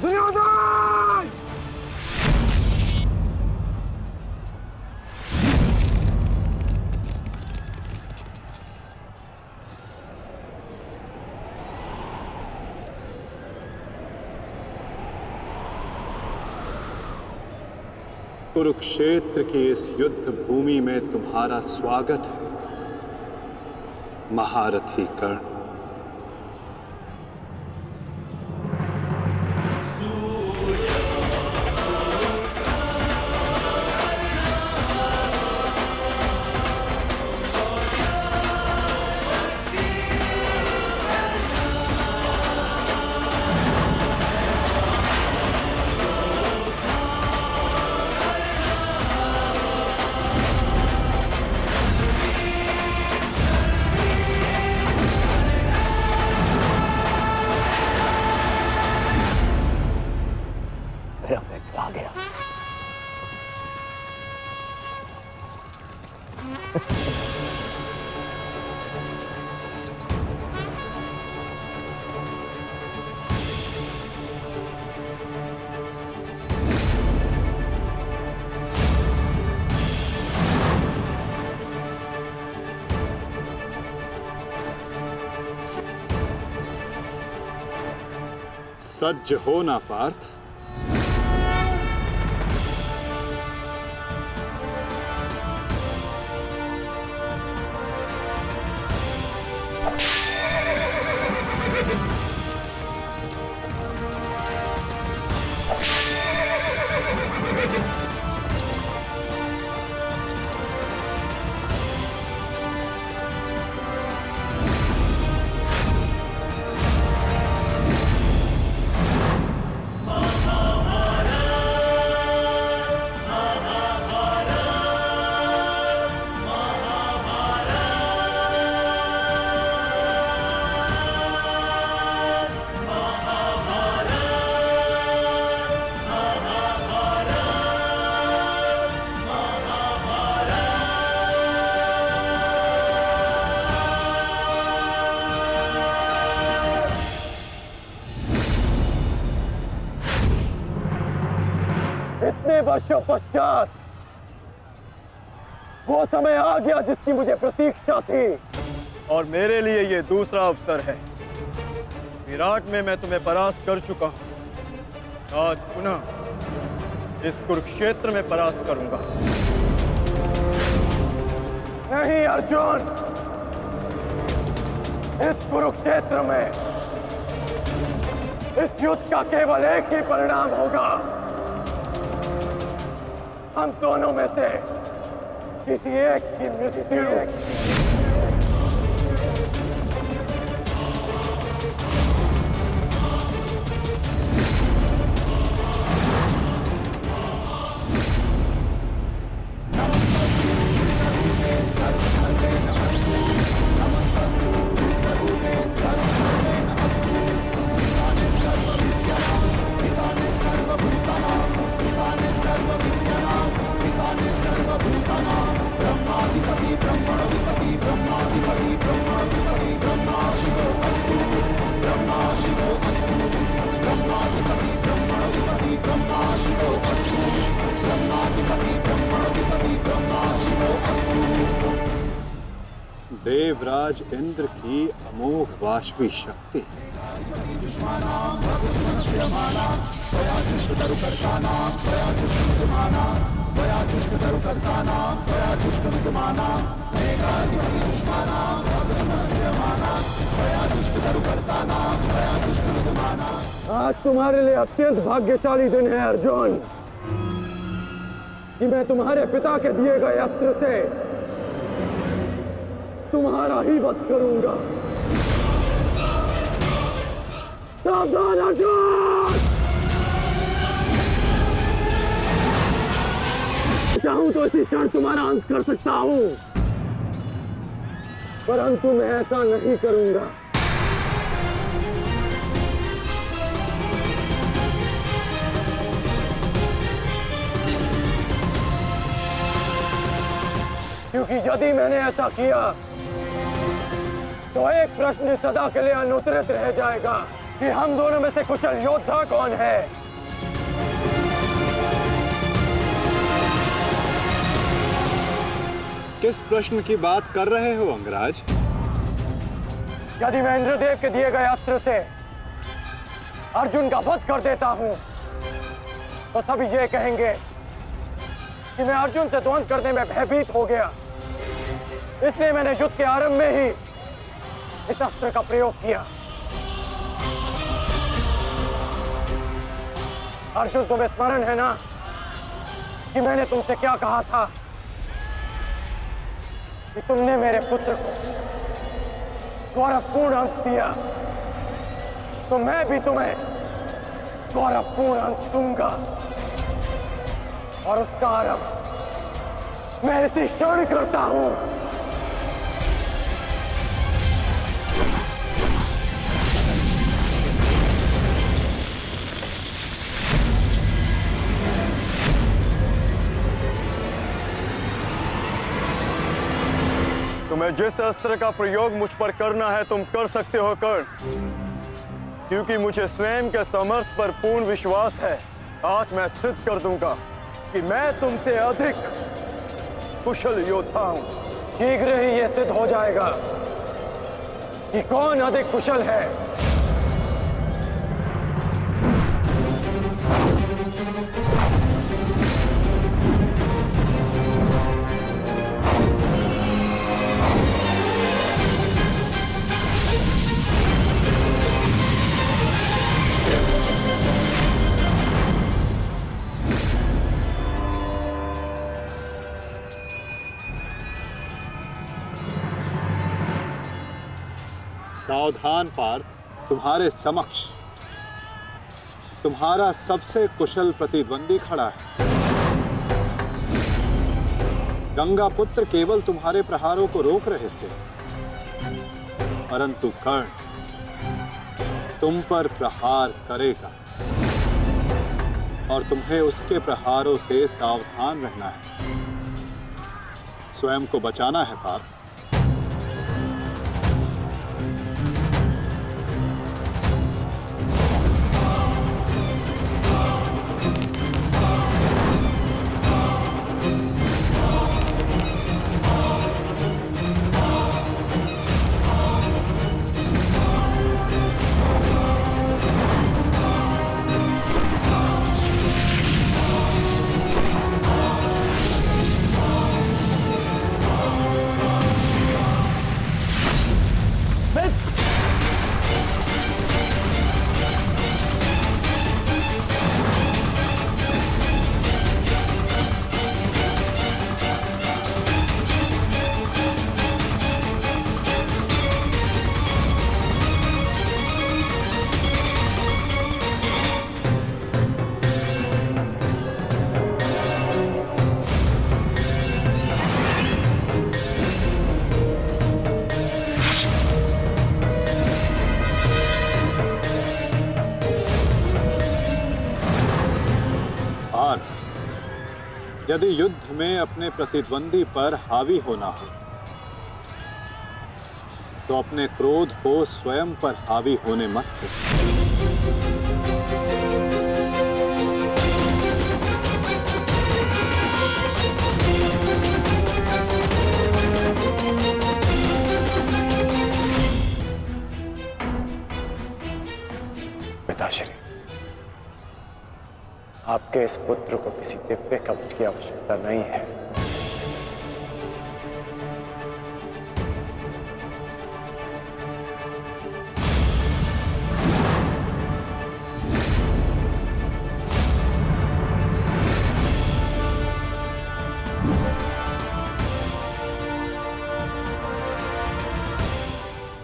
दुर्योधन! कुरुक्षेत्र की इस युद्ध भूमि में तुम्हारा स्वागत है, महारथी कर्ण। मेरा मित्र आ गया। सज्ज हो ना पार्थ? इतने वर्षों पश्चात वो समय आ गया जिसकी मुझे प्रतीक्षा थी। और मेरे लिए ये दूसरा अवसर है। विराट में मैं तुम्हें परास्त कर चुका हूं, आज पुनः इस कुरुक्षेत्र में परास्त करूंगा। नहीं अर्जुन, इस कुरुक्षेत्र में इस युद्ध का केवल एक ही परिणाम होगा। हम दोनों में से किसी एक की मृत्यु। देवराज इंद्र की अमोघ वाष्पी शक्ति। आज तुम्हारे लिए अत्यंत भाग्यशाली दिन है अर्जुन, कि मैं तुम्हारे पिता के दिए गए अस्त्र से तुम्हारा ही वध करूंगा। सावधान अर्जुन! चाहूं तो इसी क्षण तुम्हारा अंत कर सकता हूं, परंतु मैं ऐसा नहीं करूंगा। क्योंकि यदि मैंने ऐसा किया तो एक प्रश्न सदा के लिए अनुत्तरित रह जाएगा। कि हम दोनों में से कुशल योद्धा कौन है। किस प्रश्न की बात कर रहे हो अंगराज? यदि मैं इंद्रदेव के दिए गए अस्त्र से अर्जुन का वध कर देता हूं तो सभी ये कहेंगे कि मैं अर्जुन से द्वंद्व करने में भयभीत हो गया, इसलिए मैंने युद्ध के आरंभ में ही इस अस्त्र का प्रयोग किया। अर्जुन, तुम्हें स्मरण है ना कि मैंने तुमसे क्या कहा था कि तुमने मेरे पुत्र को गौरवपूर्ण अंश दिया, तो मैं भी तुम्हें गौरवपूर्ण अंश दूंगा, और उसका आरंभ मैं इसी क्षण करता हूं। तुम्हें जिस अस्त्र का प्रयोग मुझ पर करना है तुम कर सकते हो कर्ण, क्योंकि मुझे स्वयं के समर्थ पर पूर्ण विश्वास है। आज मैं सिद्ध कर दूंगा कि मैं तुमसे अधिक कुशल योद्धा हूं। शीघ्र ही यह सिद्ध हो जाएगा कि कौन अधिक कुशल है। सावधान पार्थ, तुम्हारे समक्ष तुम्हारा सबसे कुशल प्रतिद्वंदी खड़ा है। गंगा पुत्र केवल तुम्हारे प्रहारों को रोक रहे थे, परंतु कर्ण तुम पर प्रहार करेगा और तुम्हें उसके प्रहारों से सावधान रहना है। स्वयं को बचाना है पार्थ। यदि युद्ध में अपने प्रतिद्वंदी पर हावी होना हो तो अपने क्रोध को स्वयं पर हावी होने मत दो। पिताश्री, आपके इस पुत्र को किसी दिव्य कवच की आवश्यकता नहीं है।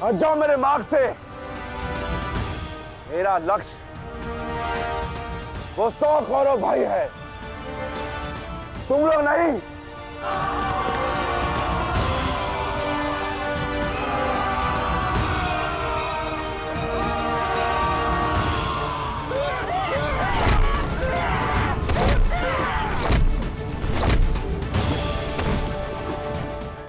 हट जाओ मेरे मार्ग से। मेरा लक्ष्य वो 100 कौरव भाई है, तुम लोग नहीं।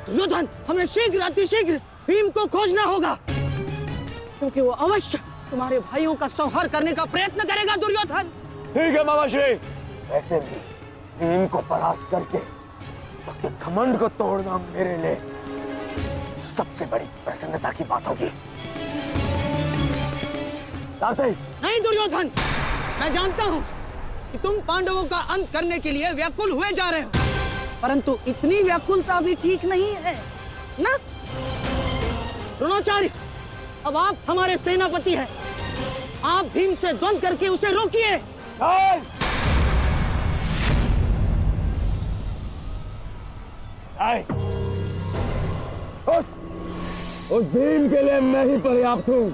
दुर्योधन, हमें शीघ्र अतिशीघ्र भीम को खोजना होगा, क्योंकि वो अवश्य तुम्हारे भाइयों का संहार करने का प्रयत्न करेगा दुर्योधन। ठीक है मामाश्री, वैसे भी भीम को परास्त करके उसके घमंड को तोड़ना मेरे लिए सबसे बड़ी प्रसन्नता की बात होगी। नहीं दुर्योधन, मैं जानता हूं कि तुम पांडवों का अंत करने के लिए व्याकुल हुए जा रहे हो, परंतु इतनी व्याकुलता भी ठीक नहीं है ना? द्रोणाचार्य, अब आप हमारे सेनापति हैं, आप भीम से द्वंद्व करके उसे रोकिए। उस भीम के लिए मैं ही पर्याप्त हूं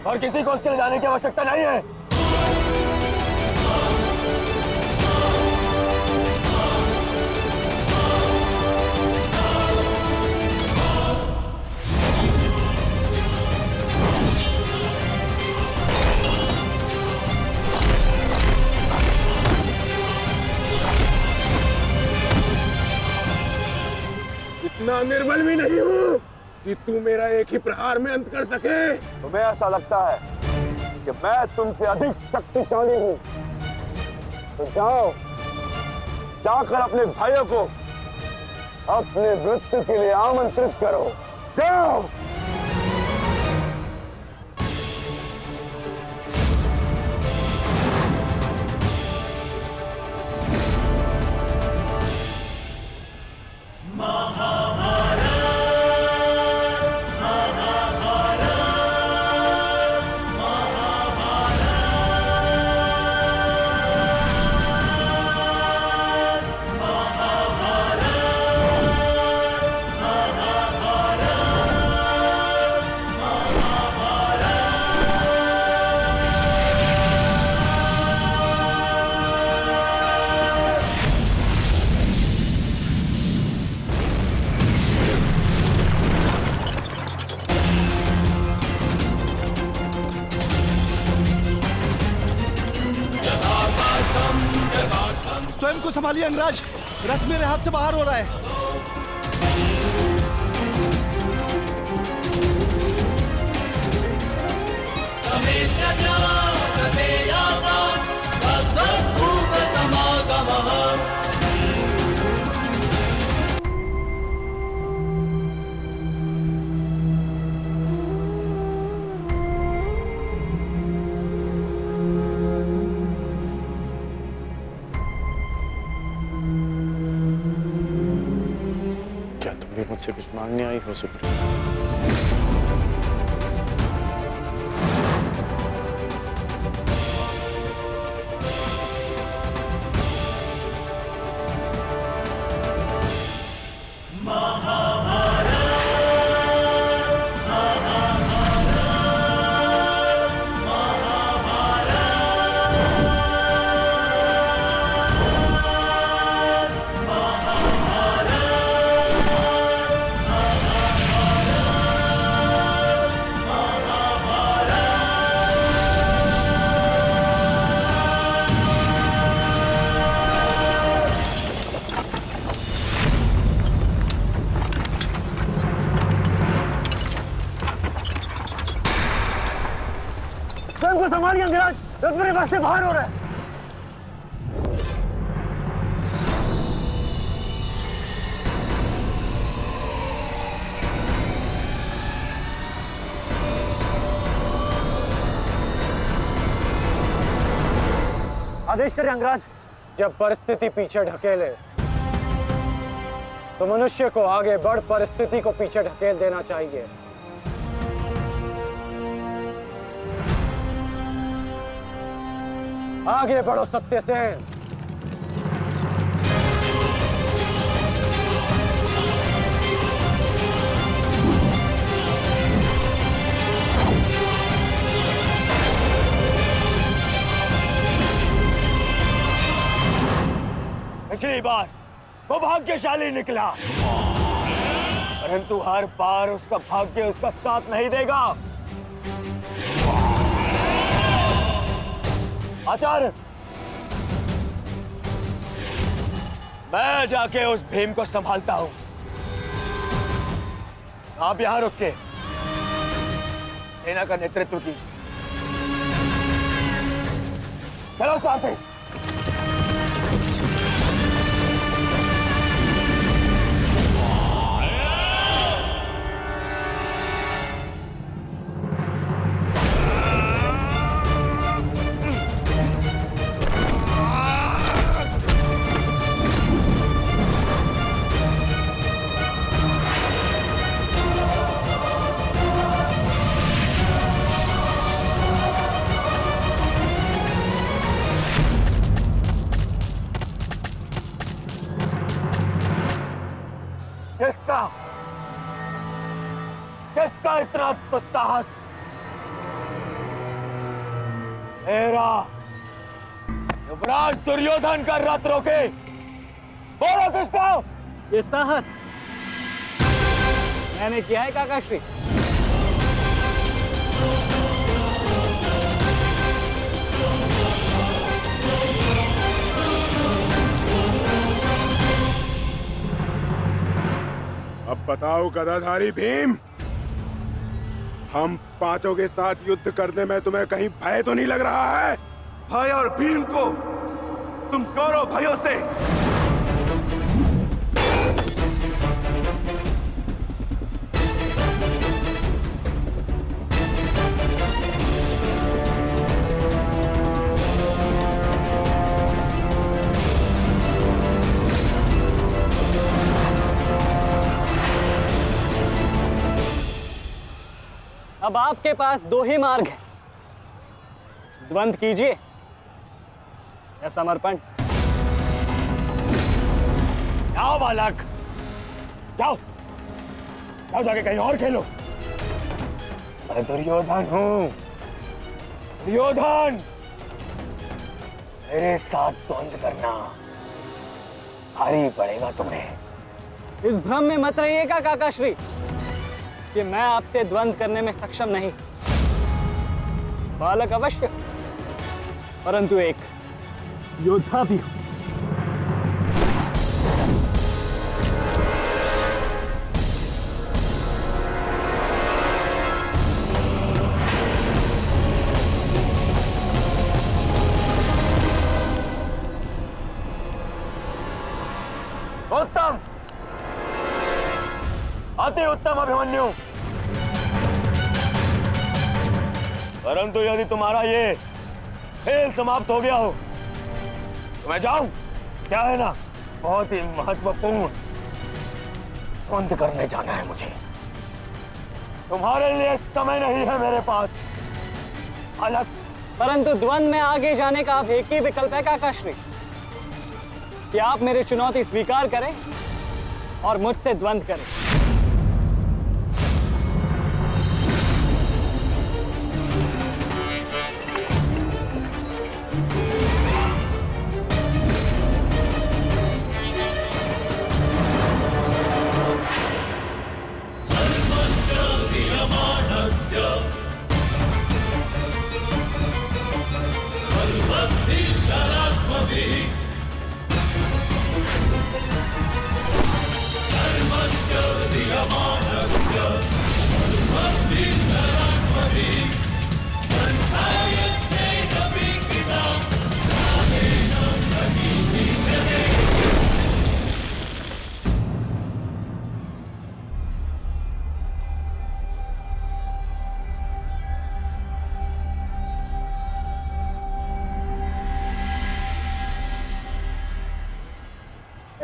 और किसी को उसके लिए जाने की आवश्यकता नहीं है। इतना निर्बल भी नहीं हूँ कि तू मेरा एक ही प्रहार में अंत कर सके। तुम्हें ऐसा लगता है कि मैं तुमसे अधिक शक्तिशाली हूं, तो जाओ, जाकर अपने भाइयों को अपने मृत्यु के लिए आमंत्रित करो। जाओ। स्वयं को संभालिए अंगराज, रथ मेरे हाथ से बाहर हो रहा है। मुझसे कुछ मांगने आई हो सुप्रिया? संभालिए अंगराज, रथ मेरे पास से बाहर हो रहा है। आदेश करें अंगराज। जब परिस्थिति पीछे ढकेले तो मनुष्य को आगे बढ़ परिस्थिति को पीछे ढकेल देना चाहिए। आगे बढ़ो सत्यसेन। पिछली बार वो भाग्यशाली निकला, परंतु हर बार उसका भाग्य उसका साथ नहीं देगा। आचार्य, मैं जाके उस भीम को संभालता हूं। आप यहां रुक के सेना का नेतृत्व की। चलो साथी। किसका इतना दुस्साहस? मेरा युवराज दुर्योधन का रथ रोके। बोलो किसका? ये साहस मैंने किया है काकाश्री। अब बताओ गदाधारी भीम, हम पांचों के साथ युद्ध करने में तुम्हें कहीं भय तो नहीं लग रहा है? भाई और भीम को तुम कौरव भाइयों से अब आपके पास दो ही मार्ग है, द्वंद्व कीजिए या समर्पण। जाओ बालक, जाओ जाओ, जाके कहीं और खेलो। मैं दुर्योधन हूं, दुर्योधन। मेरे साथ द्वंद्व करना भारी पड़ेगा तुम्हें। इस भ्रम में मत रहिएगा काकाश्री कि मैं आपसे द्वंद्व करने में सक्षम नहीं। बालक अवश्य, परंतु एक योद्धा भी हूं। उत्तम, अति उत्तम अभिमन्यु। परंतु यदि तुम्हारा ये खेल समाप्त हो गया हो तो मैं जाऊं? क्या है ना, बहुत ही महत्वपूर्ण द्वंद्व करने जाना है मुझे। तुम्हारे लिए समय नहीं है मेरे पास अलग। परंतु द्वंद्व में आगे जाने का अब एक ही विकल्प है काकाश्री, कि आप मेरी चुनौती स्वीकार करें और मुझसे द्वंद्व करें।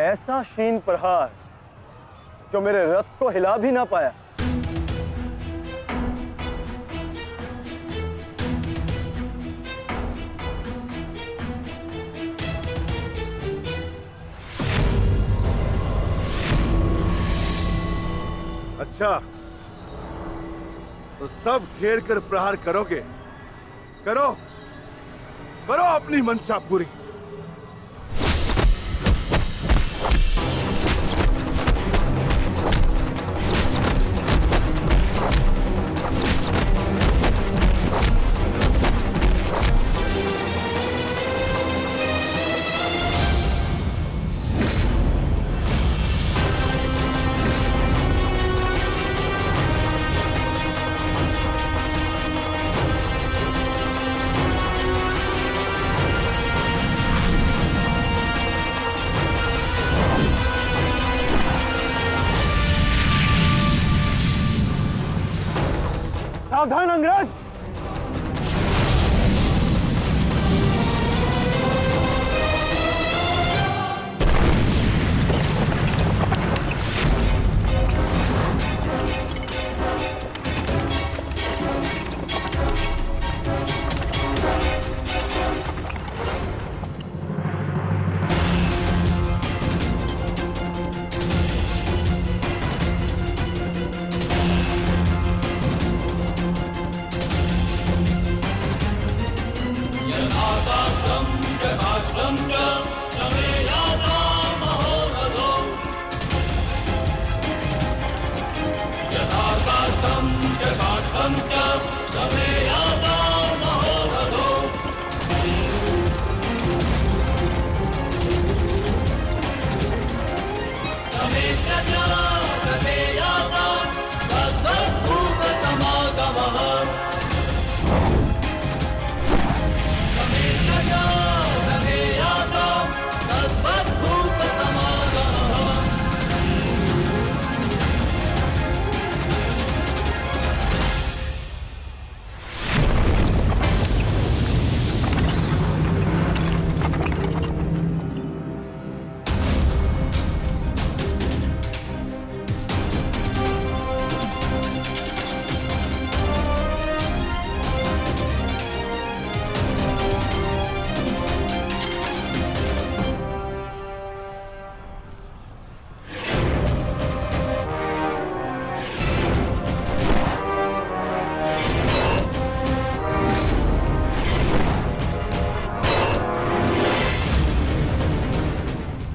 ऐसा शीन प्रहार जो मेरे रथ को हिला भी ना पाया। अच्छा, तो सब घेर कर प्रहार करोगे? करो करो अपनी मंशा पूरी।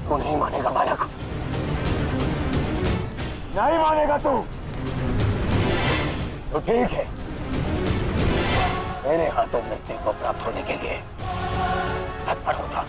तू नहीं मानेगा बालक, नहीं मानेगा तू। तो ठीक है, मेरे हाथों मृत्यु को प्राप्त होने के लिए तत्पर हो जा।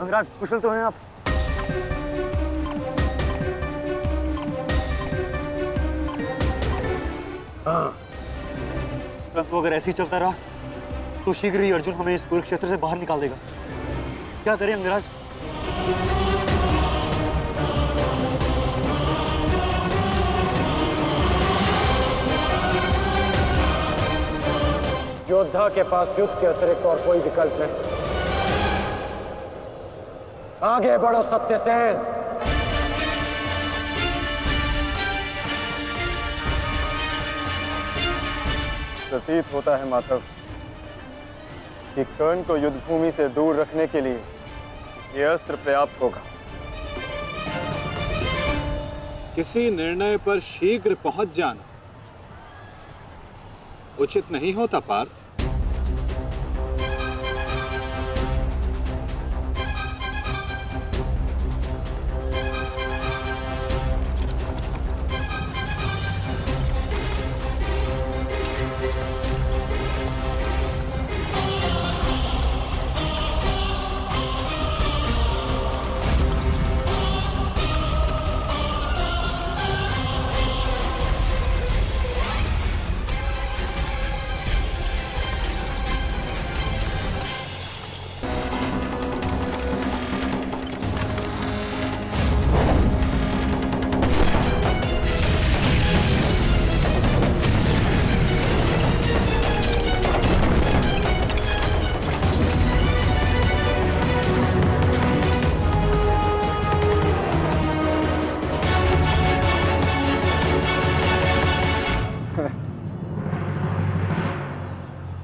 अंगराज, कुशल तो हैं आप? हाँ। परंतु अगर ऐसे ही चलता रहा तो शीघ्र ही अर्जुन हमें इस कुरुक्षेत्र से बाहर निकाल देगा। क्या करें अंगराज? योद्धा के पास युद्ध के अतिरिक्त और कोई विकल्प नहीं। आगे बढ़ो सत्यसेन। प्रतीत होता है माधव कि कर्ण को युद्ध भूमि से दूर रखने के लिए यह अस्त्र पर्याप्त होगा। किसी निर्णय पर शीघ्र पहुंच जाना उचित नहीं होता पार्थ।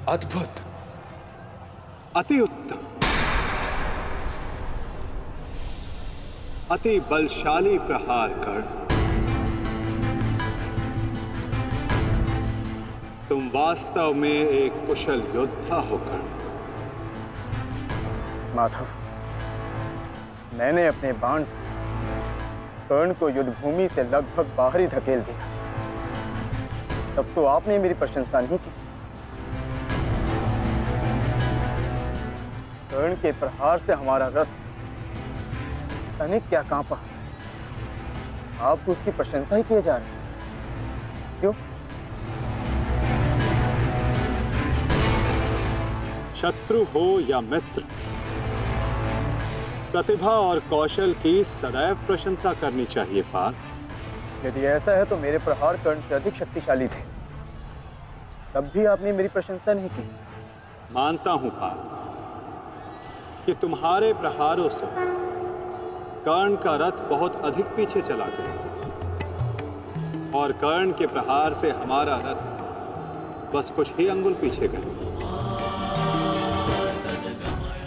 अद्भुत, अति उत्तम, अति बलशाली प्रहार कर्ण। तुम वास्तव में एक कुशल योद्धा हो कर्ण। माधव, मैंने अपने बाण से कर्ण को युद्ध भूमि से लगभग बाहर ही धकेल दिया। तब तो आपने मेरी प्रशंसा नहीं की। कर्ण के प्रहार से हमारा रथ तनिक क्या कांपा। आप उसकी प्रशंसा ही किए जा रहे हैं, क्यों? शत्रु हो या मित्र, प्रतिभा और कौशल की सदैव प्रशंसा करनी चाहिए पार्थ। यदि ऐसा है तो मेरे प्रहार कर्ण से अधिक शक्तिशाली थे, तब भी आपने मेरी प्रशंसा नहीं की। मानता हूं पार्थ कि तुम्हारे प्रहारों से कर्ण का रथ बहुत अधिक पीछे चला गया और कर्ण के प्रहार से हमारा रथ बस कुछ ही अंगुल पीछे गए।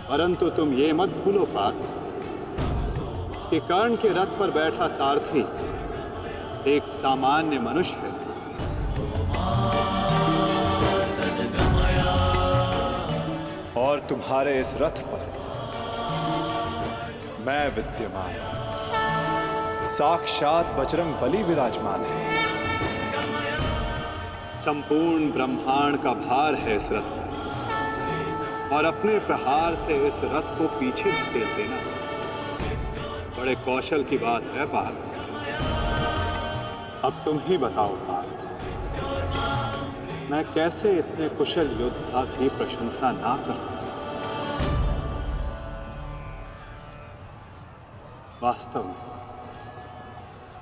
परंतु तुम ये मत भूलो पार्थ कि कर्ण के रथ पर बैठा सारथी एक सामान्य मनुष्य है। और तुम्हारे इस रथ पर मैं विद्यमान, साक्षात बजरंग बली विराजमान है। संपूर्ण ब्रह्मांड का भार है इस रथ पर और अपने प्रहार से इस रथ को पीछे धकेल देना बड़े कौशल की बात है पार्थ। अब तुम ही बताओ पार्थ, मैं कैसे इतने कुशल योद्धा की प्रशंसा ना करूं? वास्तव में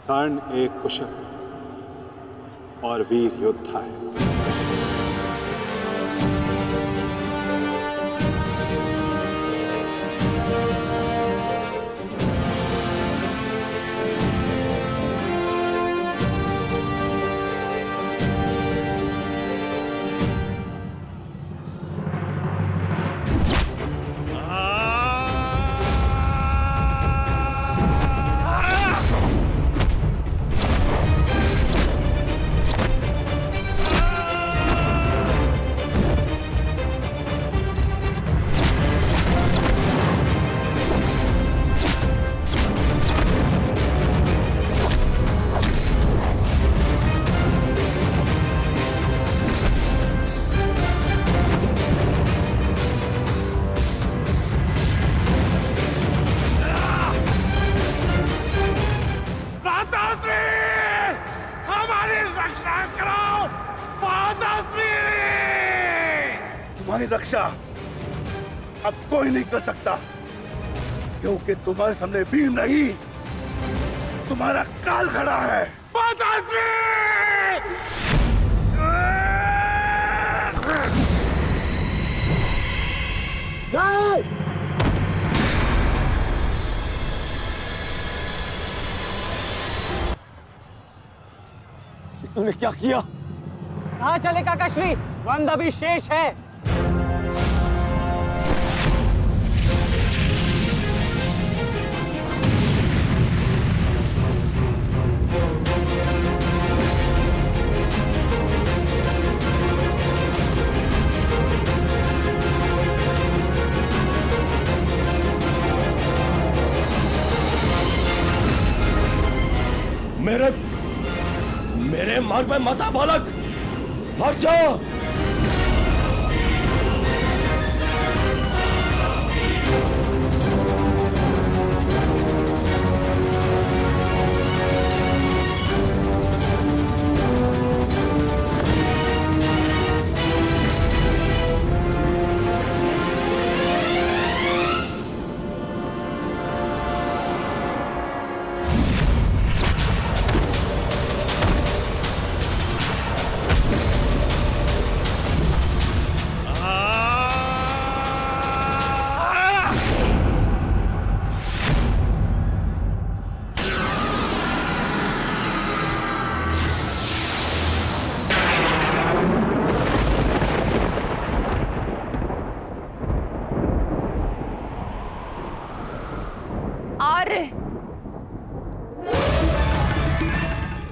कर्ण एक कुशल और वीर योद्धा है। तुम्हारी रक्षा अब कोई नहीं कर सकता, क्योंकि तुम्हारे सामने वीर नहीं, तुम्हारा काल खड़ा है। तूने क्या किया? कहाँ चले काकाश्री? वंद अभी शेष है। मेरे मार्ग में मत आ बालक, हट जाओ।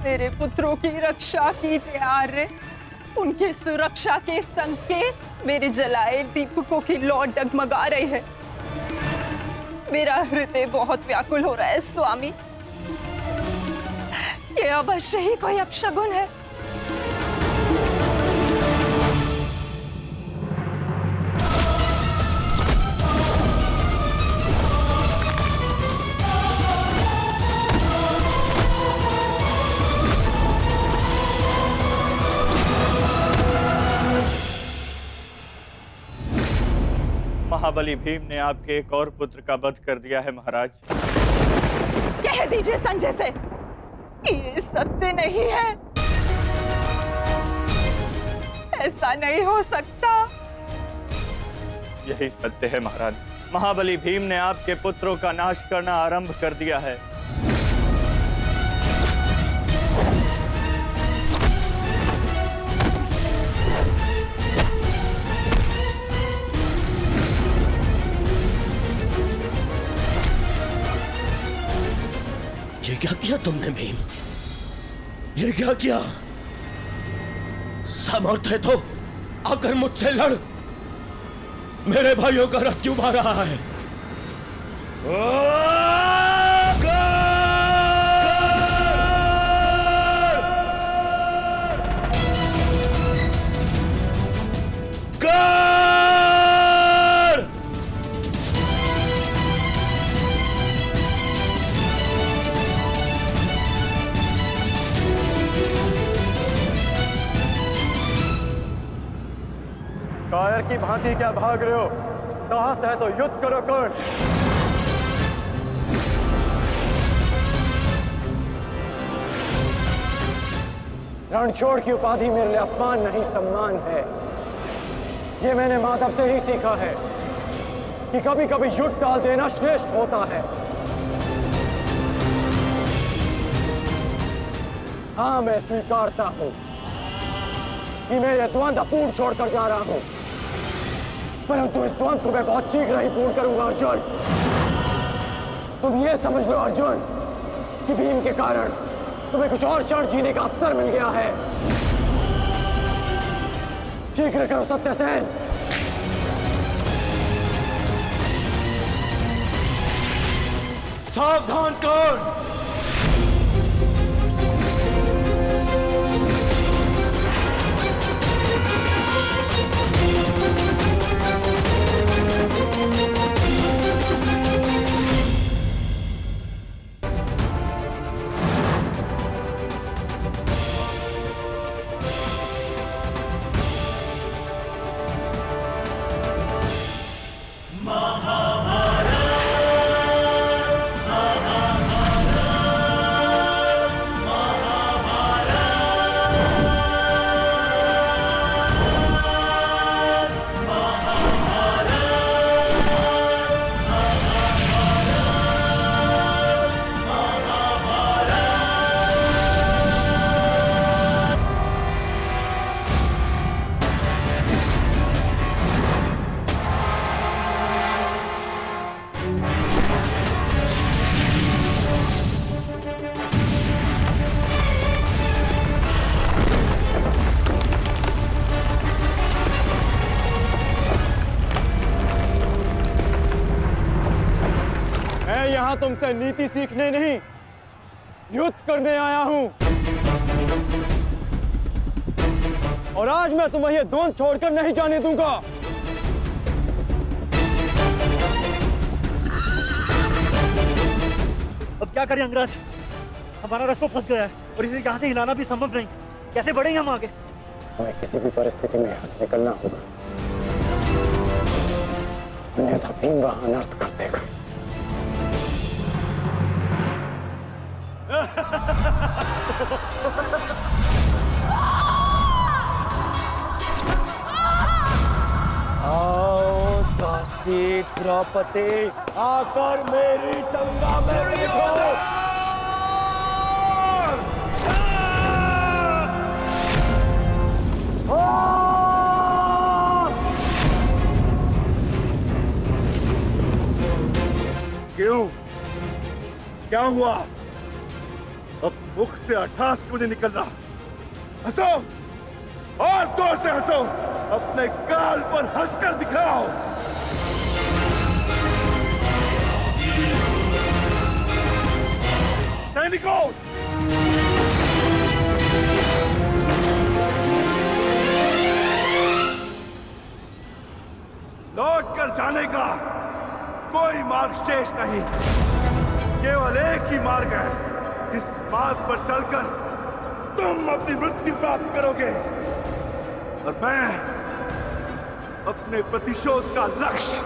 मेरे पुत्रों की रक्षा कीजिए आर्य। उनकी सुरक्षा के संकेत मेरे जलाए दीपकों की लौ डगमगा रही है। मेरा हृदय बहुत व्याकुल हो रहा है स्वामी। ये अवश्य ही कोई अपशगुन है। महाबली भीम ने आपके एक और पुत्र का वध कर दिया है महाराज। कह दीजिए संजय से कि ये सत्य नहीं है। ऐसा नहीं हो सकता। यही सत्य है महाराज। महाबली भीम ने आपके पुत्रों का नाश करना आरंभ कर दिया है। ये क्या किया तुमने भीम? ये क्या किया? समर्थ है तो आकर मुझसे लड़। मेरे भाइयों का रथ क्यों मार रहा है? कायर की भांति क्या भाग रहे हो? साहस है तो युद्ध करो कर्ण। रणछोड़ की उपाधि मेरे लिए अपमान नहीं सम्मान है। ये मैंने माधव से ही सीखा है कि कभी कभी युद्ध टाल देना श्रेष्ठ होता है। हाँ, मैं स्वीकारता हूं कि मैं यह द्वंद्व अपूर्ण छोड़कर जा रहा हूं, परंतु इस द्वंद्व को मैं बहुत शीघ्र ही पूर्ण करूंगा अर्जुन। तुम ये समझ लो अर्जुन कि भीम के कारण तुम्हें कुछ और क्षण जीने का अवसर मिल गया है। शीघ्र करो सत्यसेन। सावधान कर्ण। यहां तुमसे नीति सीखने नहीं, युद्ध करने आया हूं। और आज मैं तुम्हें यह द्वंद्व छोड़कर नहीं जाने दूंगा। अब क्या करें अंगराज? हमारा रास्ता फंस गया है और इसे यहाँ से हिलाना भी संभव नहीं। कैसे बढ़ेंगे हम आगे? हमें किसी भी परिस्थिति में यहाँ से निकलना होगा, अन्यथा भीम वहां अनर्थ कर देगा। आओ दासी द्रौपदी, आकर मेरी टंगा में बैठो। क्यों? क्या हुआ? अब मुख से अट्ठास क्यों नहीं निकल रहा? हंसो और जोर से हंसो, अपने गाल पर हंसकर दिखाओ। सैनिकों, लौट कर जाने का कोई मार्ग शेष नहीं, केवल एक ही मार्ग है। इस मार्ग पर चलकर तुम अपनी मृत्यु प्राप्त करोगे और मैं अपने प्रतिशोध का लक्ष्य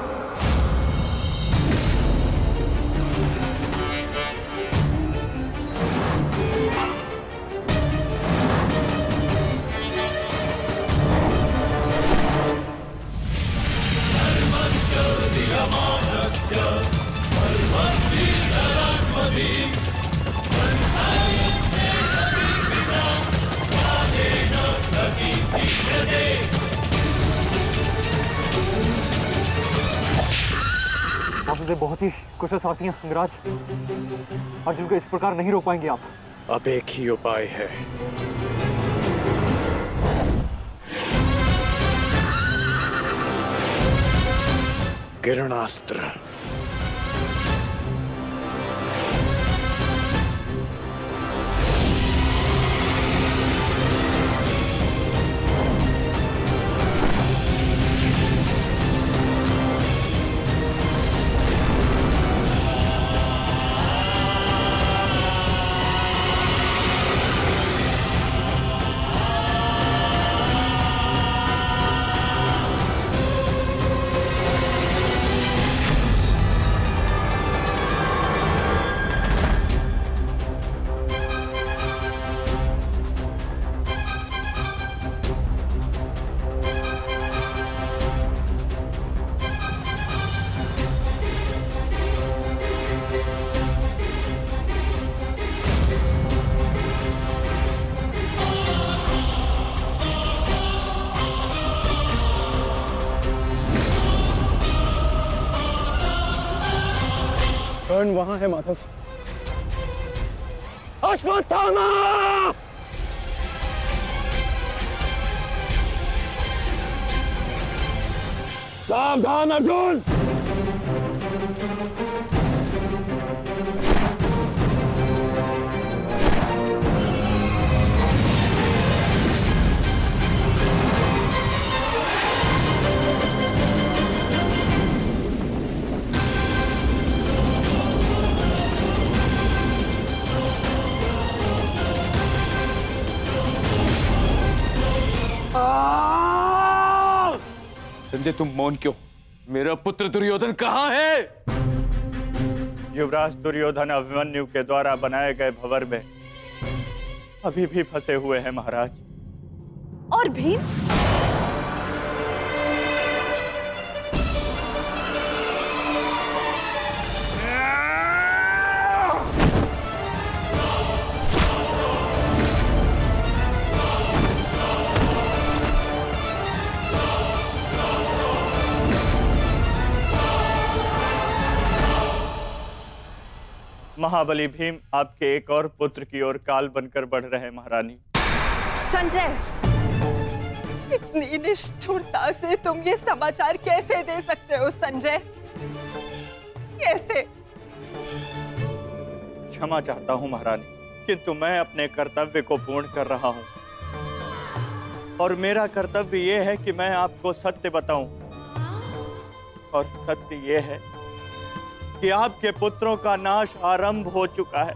हमारे बहुत ही कुशल सारथी हैं अंगराज। अर्जुन को इस प्रकार नहीं रोक पाएंगे आप। अब एक ही उपाय है। किरणास्त्र। कर्ण वहां है माधव। अश्वत्थामा! सावधान अर्जुन! संजय तुम मौन क्यों? मेरा पुत्र दुर्योधन कहाँ है? युवराज दुर्योधन अभिमन्यु के द्वारा बनाए गए भंवर में अभी भी फंसे हुए हैं महाराज। और भीम? महाबली भीम आपके एक और पुत्र की ओर काल बनकर बढ़ रहे हैं महारानी। संजय, इतनी निष्ठुरता से तुम ये समाचार कैसे दे सकते हो संजय? कैसे? क्षमा चाहता हूं महारानी, किंतु मैं अपने कर्तव्य को पूर्ण कर रहा हूं और मेरा कर्तव्य यह है कि मैं आपको सत्य बताऊं। और सत्य यह है कि आपके पुत्रों का नाश आरंभ हो चुका है।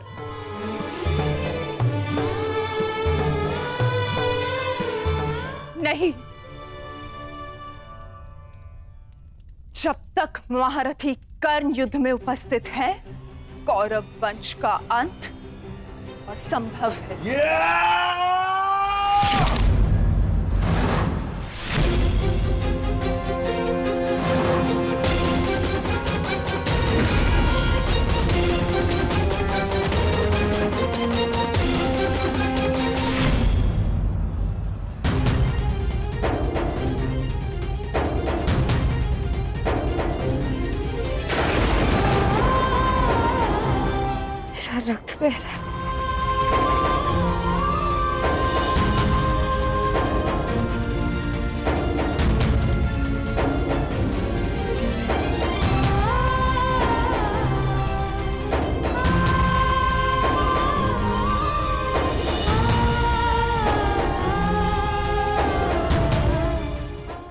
नहीं, जब तक महारथी कर्ण युद्ध में उपस्थित है, कौरव वंश का अंत असंभव है। रक्त बह रहा है।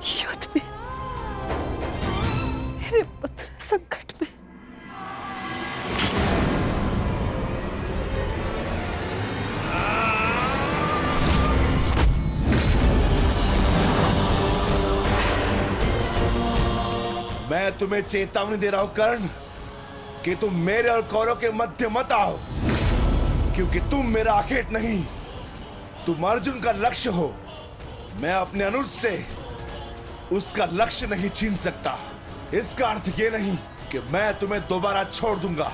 युद्ध में मेरे पुत्र संकट में। मैं तुम्हें चेतावनी दे रहा हूं कर्ण कि तुम मेरे और कौरव के मध्य मत आओ, क्योंकि तुम मेरा आखेट नहीं, तुम अर्जुन का लक्ष्य हो। मैं अपने अनुज से उसका लक्ष्य नहीं छीन सकता। इसका अर्थ ये नहीं कि मैं तुम्हें दोबारा छोड़ दूंगा।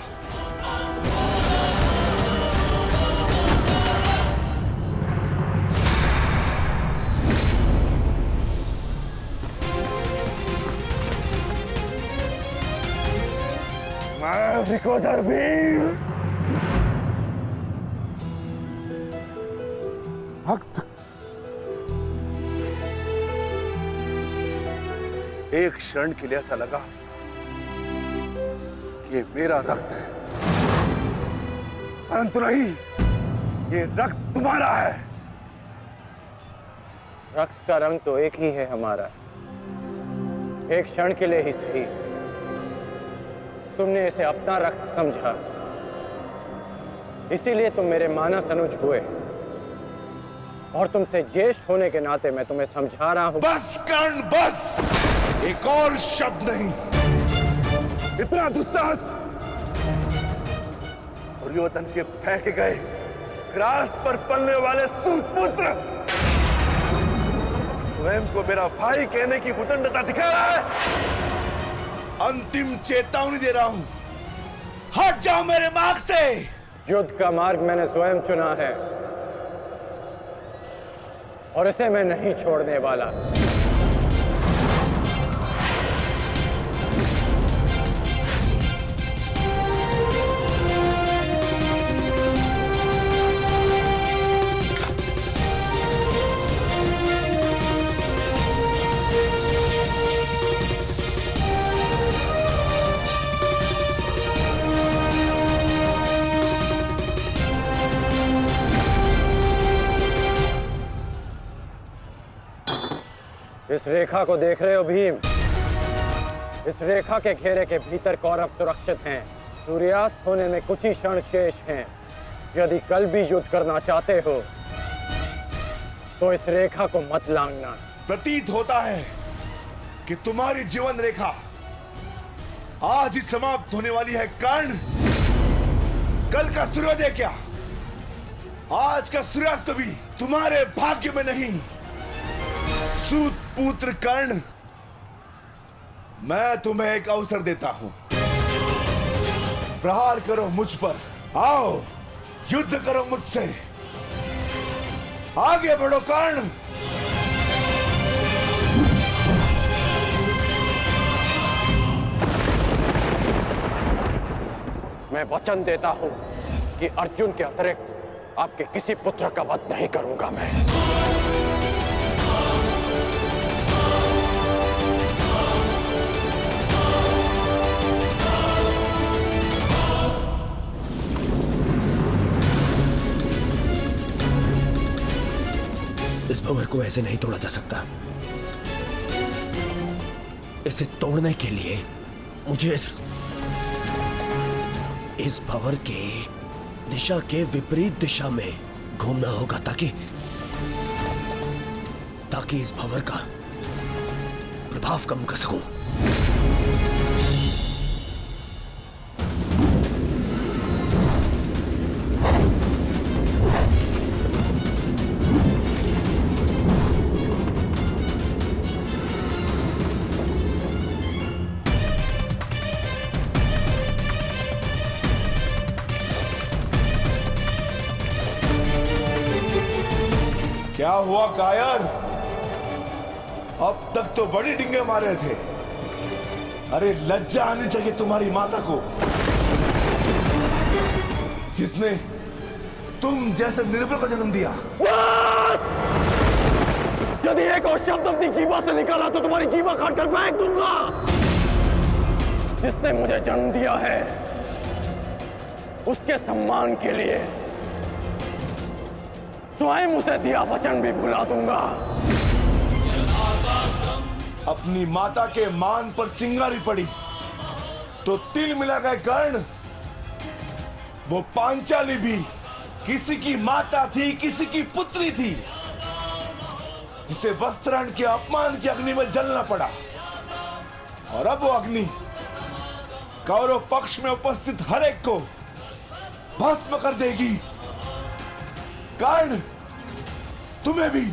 मैं रिकॉर्डर भीम रक्त। एक क्षण के लिए ऐसा लगा कि ये मेरा रक्त है, परंतु नहीं, ये रक्त तुम्हारा है। रक्त का रंग तो एक ही है हमारा, एक क्षण के लिए ही सही। तुमने इसे अपना रक्त समझा, इसीलिए तुम मेरे मानस अनुज हुए, और तुमसे ज्येष्ठ होने के नाते मैं तुम्हें समझा रहा हूं। बस कर्ण बस, एक और शब्द नहीं। इतना दुस्साहस दुर्योधन के फेंके गए ग्रास पर पलने वाले सूतपुत्र स्वयं को मेरा भाई कहने की उदंडता दिखा रहा है। अंतिम चेतावनी दे रहा हूं, हट जाओ मेरे मार्ग से। युद्ध का मार्ग मैंने स्वयं चुना है और इसे मैं नहीं छोड़ने वाला। इस रेखा को देख रहे हो भीम? इस रेखा के घेरे के भीतर कौरव सुरक्षित हैं। सूर्यास्त होने में कुछ ही क्षण शेष हैं। यदि कल भी युद्ध करना चाहते हो तो इस रेखा को मत लांघना। प्रतीत होता है कि तुम्हारी जीवन रेखा आज ही समाप्त होने वाली है कर्ण। कल का सूर्योदय क्या, आज का सूर्यास्त भी तुम्हारे भाग्य में नहीं। सूत पुत्र कर्ण, मैं तुम्हें एक अवसर देता हूं, प्रहार करो मुझ पर। आओ युद्ध करो मुझसे, आगे बढ़ो कर्ण। मैं वचन देता हूं कि अर्जुन के अतिरिक्त आपके किसी पुत्र का वध नहीं करूंगा मैं। इस भंवर को ऐसे नहीं तोड़ा जा सकता। इसे तोड़ने के लिए मुझे इस भंवर के दिशा के विपरीत दिशा में घूमना होगा ताकि इस भंवर का प्रभाव कम कर सकूं। क्या हुआ कायर? अब तक तो बड़ी डिंगे मारे थे। अरे लज्जा आनी चाहिए तुम्हारी माता को, जिसने तुम जैसे निर्बल को जन्म दिया। यदि एक और शब्द अपनी जीवा से निकाला तो तुम्हारी जीवा काटकर फेंक दूंगा। जिसने मुझे जन्म दिया है उसके सम्मान के लिए स्वयं उसे दिया वचन भी भुला दूंगा। अपनी माता के मान पर चिंगारी पड़ी तो तिल मिला गए कर्ण। वो पांचाली भी किसी की माता थी, किसी की पुत्री थी, जिसे वस्त्राण के अपमान की अग्नि में जलना पड़ा। और अब वो अग्नि कौरव पक्ष में उपस्थित हर एक को भस्म कर देगी। कर्ण, तुम्हें भी।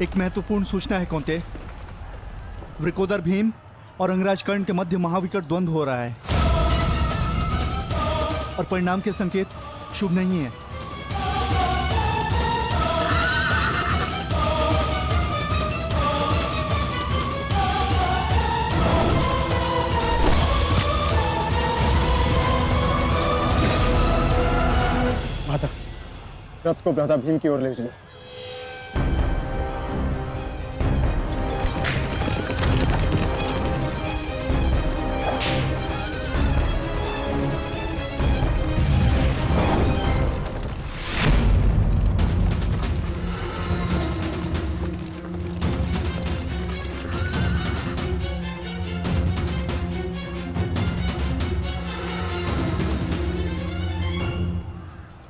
एक महत्वपूर्ण सूचना है कौंते। वृकोदर भीम और अंगराज कर्ण के मध्य महाविकट द्वंद्व हो रहा है और परिणाम के संकेत शुभ नहीं है। माता, रथ को भ्राता भीम की ओर ले चलो।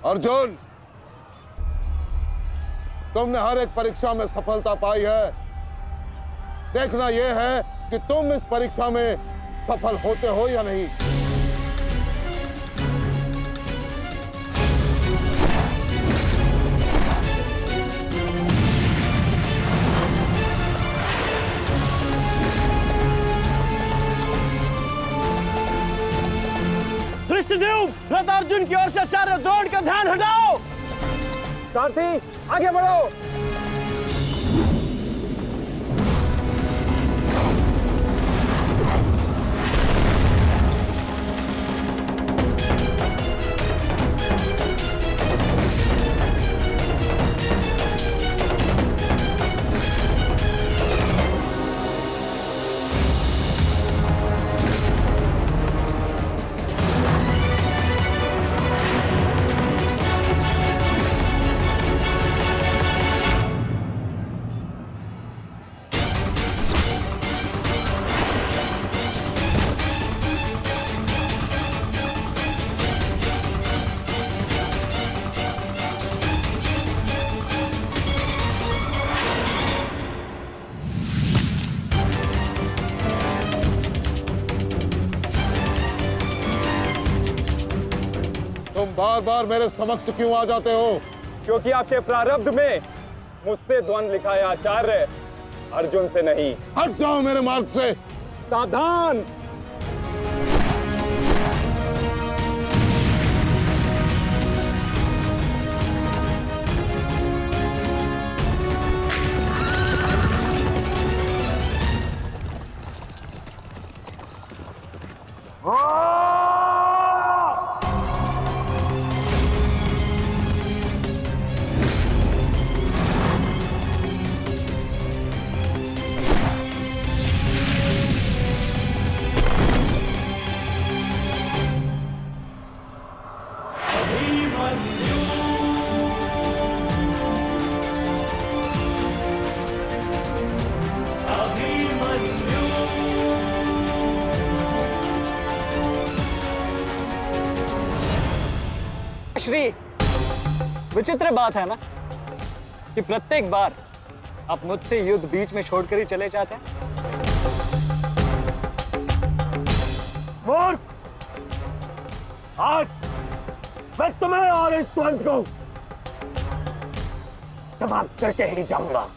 अर्जुन, तुमने हर एक परीक्षा में सफलता पाई है। देखना यह है कि तुम इस परीक्षा में सफल होते हो या नहीं। कृष्णदेव, रथ अर्जुन की ओर से आचार्य द्रोण का ध्यान हटाओ। सारथी, आगे बढ़ो। तुम बार बार मेरे समक्ष क्यों आ जाते हो? क्योंकि आपके प्रारब्ध में मुझसे द्वंद्व लिखा है आचार्य, अर्जुन से नहीं। हट जाओ मेरे मार्ग से। सावधान। श्री, विचित्र बात है ना कि प्रत्येक बार आप मुझसे युद्ध बीच में छोड़कर ही चले जाते हैं। मूर्ख! आज मैं तुम्हें और इस द्वंद्व को समाप्त करके ही जाऊंगा।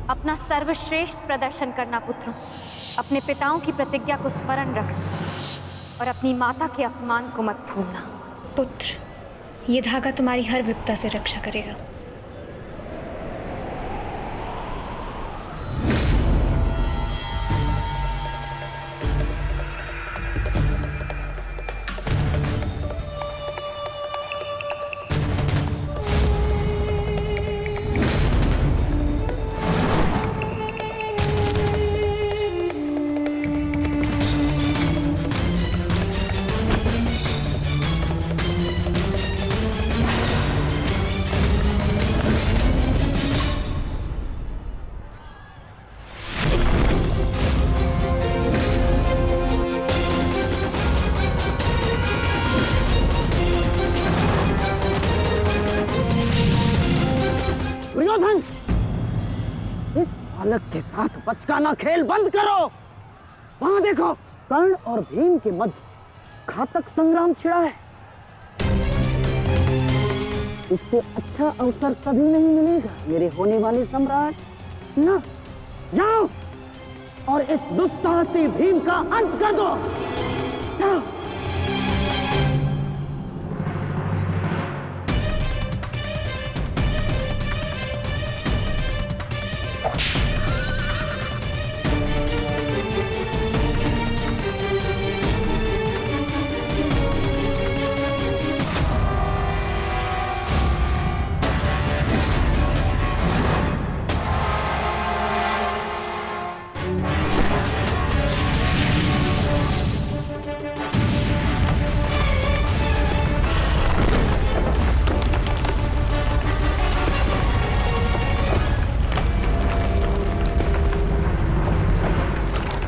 अपना सर्वश्रेष्ठ प्रदर्शन करना पुत्रों। अपने पिताओं की प्रतिज्ञा को स्मरण रखना और अपनी माता के अपमान को मत भूलना। पुत्र, ये धागा तुम्हारी हर विपदा से रक्षा करेगा। दुर्योधन, इस बालक के साथ बचकाना खेल बंद करो। वहां देखो, कर्ण और भीम के मध्य घातक संग्राम छिड़ा है। इससे अच्छा अवसर कभी नहीं मिलेगा मेरे होने वाले सम्राट। ना, जाओ और इस दुस्साहसी भीम का अंत कर दो। जाओ।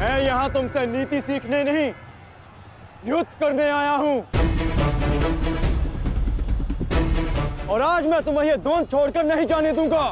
मैं यहां तुमसे नीति सीखने नहीं, युद्ध करने आया हूं। और आज मैं तुम्हें ये द्वंद्व छोड़कर नहीं जाने दूंगा।